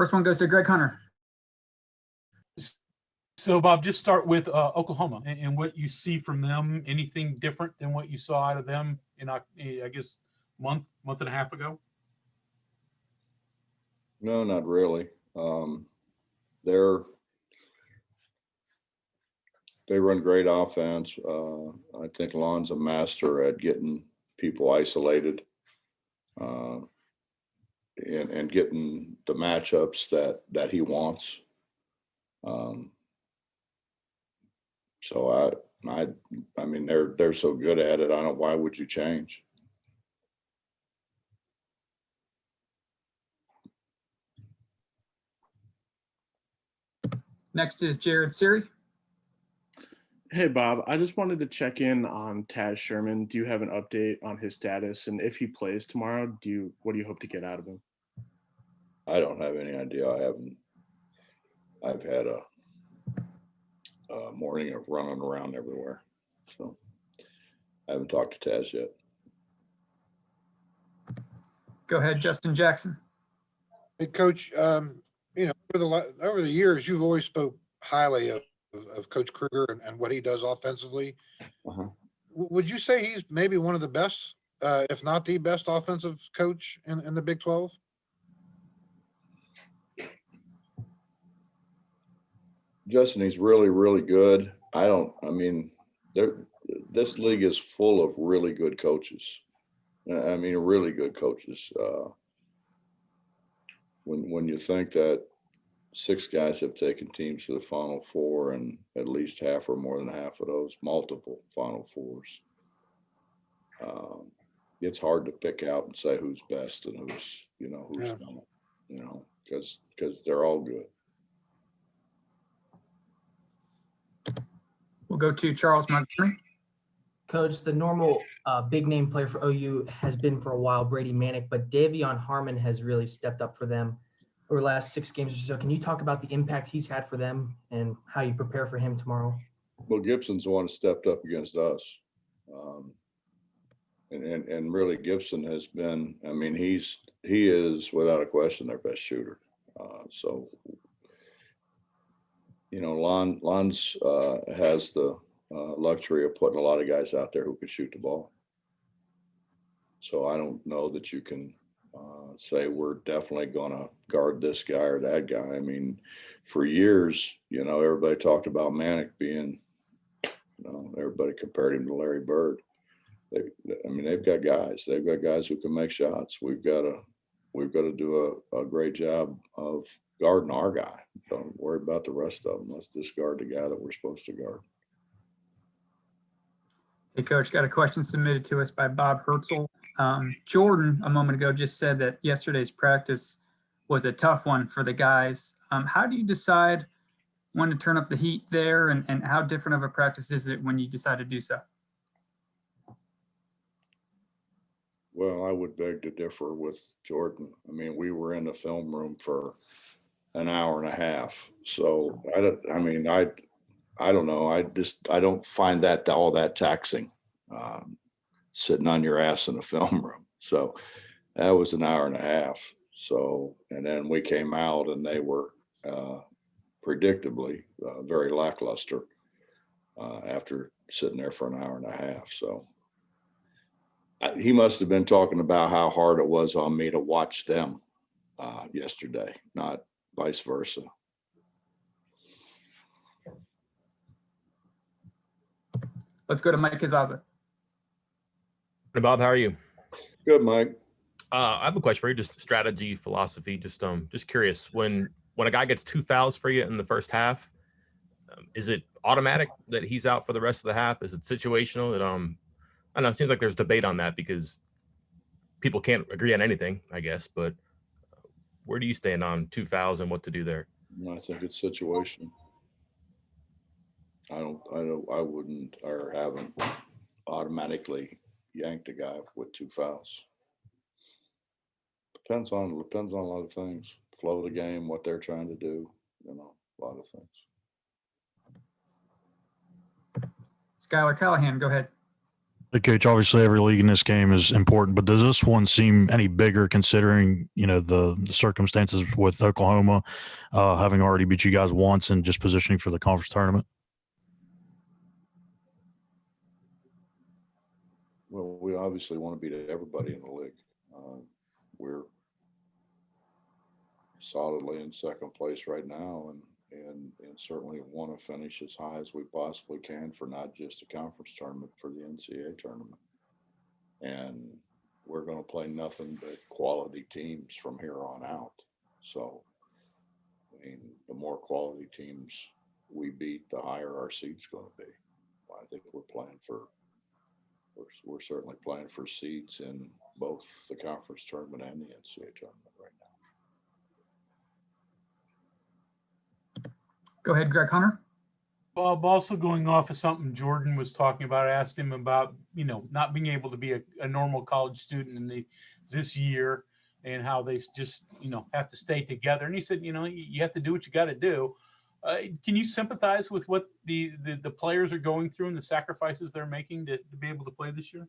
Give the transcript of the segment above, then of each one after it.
First one goes to Greg Hunter. So, Bob, just start with Oklahoma and what you see from them. Anything different than what you saw out of them in, I guess, month and a half ago? No, not really. They run great offense. I think Lon's a master at getting people isolated and getting the matchups that he wants. So I mean, they're so good at it. Why would you change? Next is Jared Siri. Hey, Bob, I just wanted to check in on Taz Sherman. Do you have an update on his status? And if he plays tomorrow, what do you hope to get out of him? I don't have any idea. I've had a morning of running around everywhere. So I haven't talked to Taz yet. Go ahead, Justin Jackson. Hey, Coach, over the years, you've always spoke highly of Coach Kruger and what he does offensively. Uh-huh. Would you say he's maybe one of the best, if not the best offensive coach in the Big 12? Justin, he's really, really good. This league is full of really good coaches. Really good coaches. When you think that 6 guys have taken teams to the Final Four, and at least half or more than half of those multiple Final Fours, it's hard to pick out and say who's best and who's not, because they're all good. We'll go to Charles Montgomery. Coach, the normal big name player for OU has been for a while Brady Manick, but Davion Harmon has really stepped up for them over the last 6 games or so. Can you talk about the impact he's had for them and how you prepare for him tomorrow? Well, Gibson's the one that stepped up against us. And really Gibson has been, he is without a question their best shooter. Lon's has the luxury of putting a lot of guys out there who can shoot the ball. So I don't know that you can say we're definitely going to guard this guy or that guy. For years, everybody talked about Manick being, everybody compared him to Larry Bird. They've got guys. They've got guys who can make shots. We've got to do a great job of guarding our guy. Don't worry about the rest of them. Let's just guard the guy that we're supposed to guard. Hey, Coach, got a question submitted to us by Bob Herzl. Jordan, a moment ago, just said that yesterday's practice was a tough one for the guys. How do you decide when to turn up the heat there, and how different of a practice is it when you decide to do so? Well, I would beg to differ with Jordan. We were in the film room for an hour and a half. So I don't know. I don't find that all that taxing, sitting on your ass in the film room. So that was an hour and a half. So, and then we came out and they were predictably very lackluster after sitting there for an hour and a half. So he must have been talking about how hard it was on me to watch them yesterday, not vice versa. Let's go to Mike Kazaza. Hey, Bob, how are you? Good, Mike. I have a question for you, just strategy, philosophy. Just curious, when a guy gets 2 fouls for you in the first half, is it automatic that he's out for the rest of the half? Is it situational? That I don't know. It seems like there's debate on that because people can't agree on anything, I guess. But where do you stand on 2 fouls and what to do there? I think it's situational. I wouldn't or haven't automatically yanked a guy with 2 fouls. Depends on a lot of things. Flow of the game, what they're trying to do, a lot of things. Skylar Callahan, go ahead. Hey, Coach, obviously every league in this game is important, but does this one seem any bigger considering, the circumstances with Oklahoma having already beat you guys once and just positioning for the conference tournament? Well, we obviously want to beat everybody in the league. We're solidly in second place right now, and certainly want to finish as high as we possibly can for not just the conference tournament, for the NCAA tournament. And we're going to play nothing but quality teams from here on out. So, I mean, the more quality teams we beat, the higher our seed's going to be. I think we're certainly playing for seeds in both the conference tournament and the NCAA tournament right now. Go ahead, Greg Hunter. Bob, also going off of something Jordan was talking about, I asked him about, not being able to be a normal college student in this year, and how they just, have to stay together. And he said, you have to do what you got to do. Can you sympathize with what the players are going through and the sacrifices they're making to be able to play this year?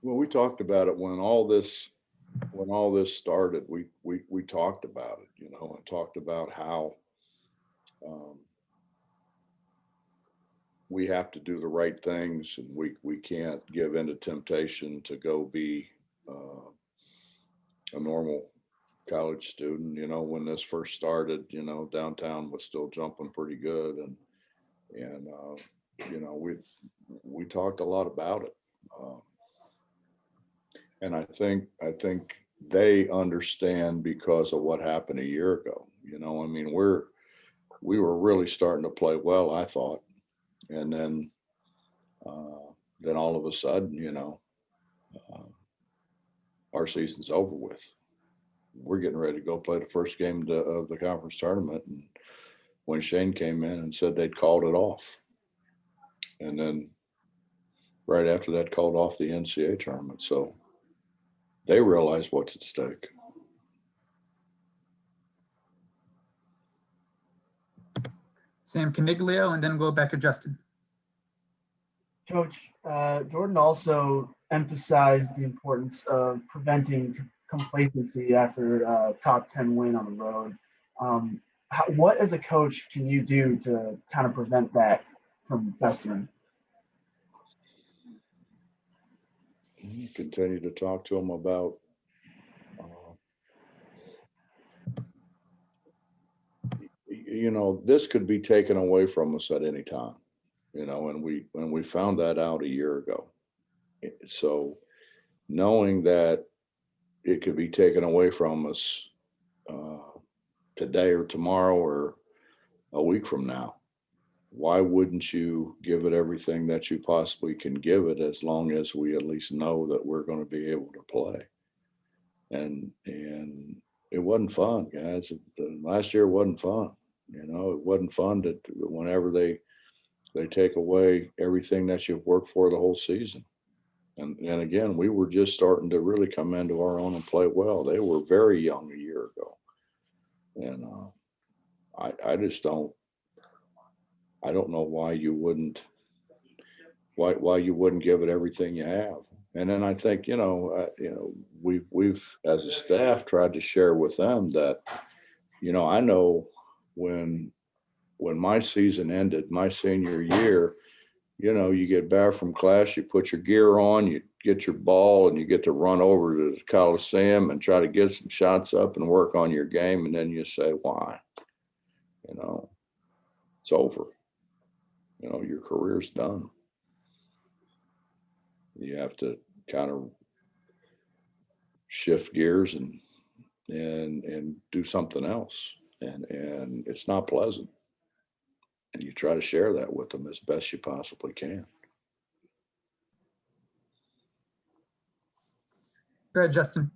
Well, we talked about it when all this started. We talked about it, and talked about how we have to do the right things, and we can't give in to temptation to go be a normal college student. When this first started, downtown was still jumping pretty good, and we talked a lot about it, and I think they understand because of what happened a year ago. I mean, we were really starting to play well, I thought, and then all of a sudden, our season's over with. We're getting ready to go play the first game of the conference tournament, and when Shane came in and said they'd called it off, and then right after that called off the NCAA tournament, so they realize what's at stake. Sam Caniglio, and then go back to Justin. Coach, Jordan also emphasized the importance of preventing complacency after a top 10 win on the road. What, as a coach, can you do to kind of prevent that from festering? Continue to talk to them about this could be taken away from us at any time, and we found that out a year ago. So knowing that it could be taken away from us today or tomorrow or a week from now, why wouldn't you give it everything that you possibly can give it, as long as we at least know that we're going to be able to play? And it wasn't fun, guys. Last year wasn't fun. It wasn't fun to whenever they take away everything that you've worked for the whole season. And again, we were just starting to really come into our own and play well. They were very young a year ago, and I just don't know why you wouldn't give it everything you have. And then I think we've as a staff tried to share with them that I know when my season ended, my senior year, you get back from class, you put your gear on, you get your ball, and you get to run over to the Coliseum and try to get some shots up and work on your game. And then you say, why? It's over. Your career's done. You have to kind of shift gears and do something else. And it's not pleasant. And you try to share that with them as best you possibly can. Go ahead, Justin.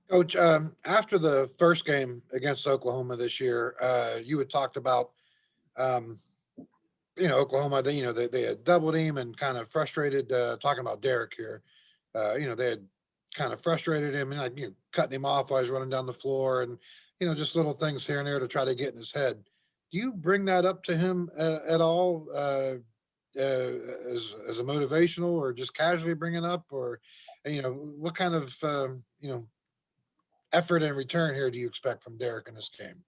Coach, after the first game against Oklahoma this year, you had talked about, Oklahoma, they had doubled him and kind of frustrated, talking about Derek here. They had kind of frustrated him and cutting him off while he's running down the floor, and, just little things here and there to try to get in his head. Do you bring that up to him at all? as a motivational, or just casually bring it up, or what kind of effort and return here do you expect from Derek in this game?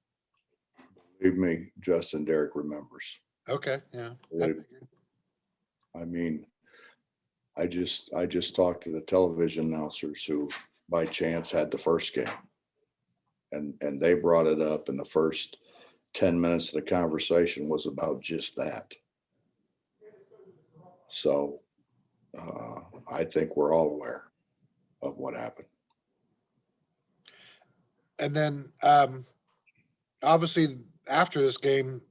Believe me, Justin, Derek remembers. Okay, yeah. I mean, I just talked to the television announcers who by chance had the first game, and they brought it up, and the first 10 minutes of the conversation was about just that. So I think we're all aware of what happened. And then obviously after this game,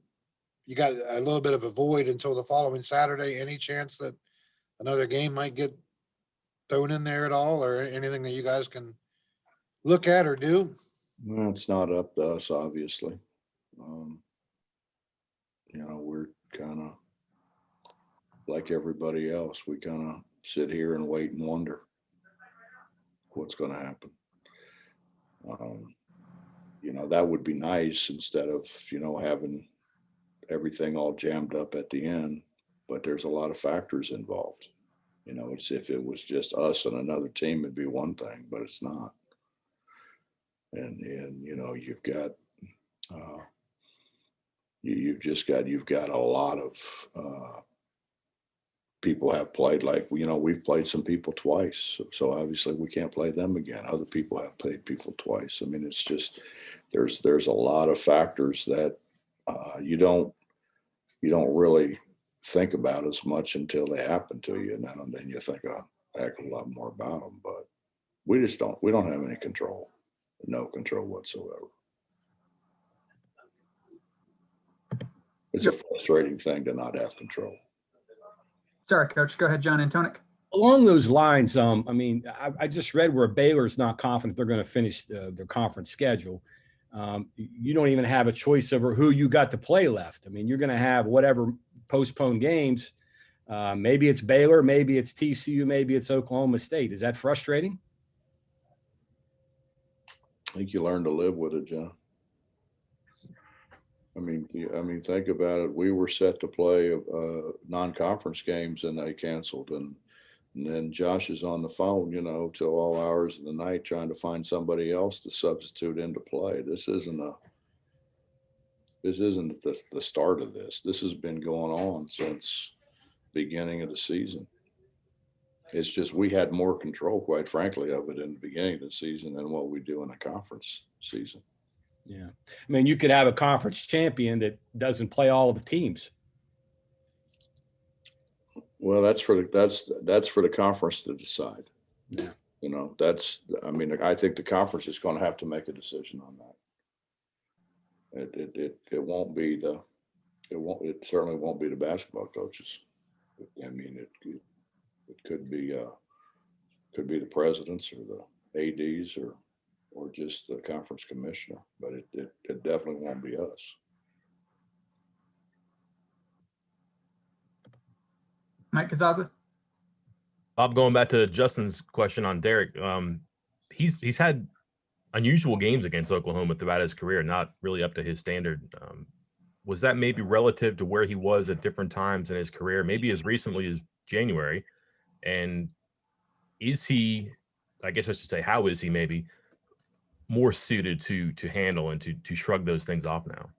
you got a little bit of a void until the following Saturday. Any chance that another game might get thrown in there at all, or anything that you guys can look at or do? Well, it's not up to us, obviously. We're kind of like everybody else. We kind of sit here and wait and wonder what's going to happen. That would be nice instead of, having everything all jammed up at the end, but there's a lot of factors involved. It's, if it was just us and another team, it'd be one thing, but it's not. And you've got, you've got a lot of people have played, like, we've played some people twice. So obviously we can't play them again. Other people have played people twice. I mean, it's just, there's a lot of factors that you don't really think about as much until they happen to you. And then you think a heck of a lot more about them, but we don't have any control, no control whatsoever. It's a frustrating thing to not have control. Sorry, Coach. Go ahead, John Antonic. Along those lines, I just read where Baylor's not confident they're going to finish their conference schedule. You don't even have a choice over who you got to play left. I mean, you're going to have whatever postponed games. Maybe it's Baylor, maybe it's TCU, maybe it's Oklahoma State. Is that frustrating? I think you learn to live with it, John. I mean, think about it. We were set to play non-conference games, and they canceled. And then Josh is on the phone, till all hours of the night trying to find somebody else to substitute into play. This isn't the start of this. This has been going on since beginning of the season. It's just we had more control, quite frankly, of it in the beginning of the season than what we do in a conference season. Yeah. I mean, you could have a conference champion that doesn't play all of the teams. Well, that's for the conference to decide. Yeah. I think the conference is going to have to make a decision on that. It certainly won't be the basketball coaches. I mean, it could be the presidents or the ADs or just the conference commissioner, but it definitely won't be us. Mike Kazaza. Bob, going back to Justin's question on Derek, he's had unusual games against Oklahoma throughout his career, not really up to his standard. Was that maybe relative to where he was at different times in his career, maybe as recently as January? And is he, I guess I should say, how is he maybe more suited to handle and to shrug those things off now?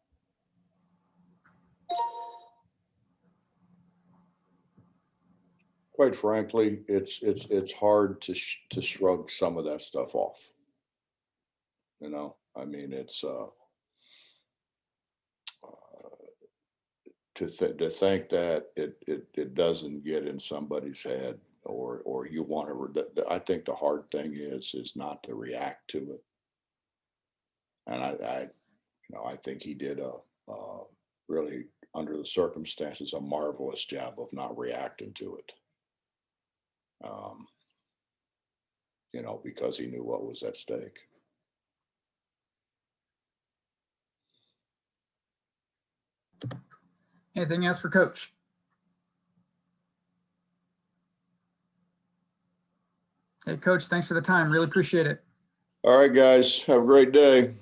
Quite frankly, it's hard to shrug some of that stuff off. I mean, it's to think that it doesn't get in somebody's head or you want to. I think the hard thing is not to react to it. And I think he did a really, under the circumstances, a marvelous job of not reacting to it. Because he knew what was at stake. Anything else for Coach? Hey, Coach, thanks for the time. Really appreciate it. All right, guys. Have a great day.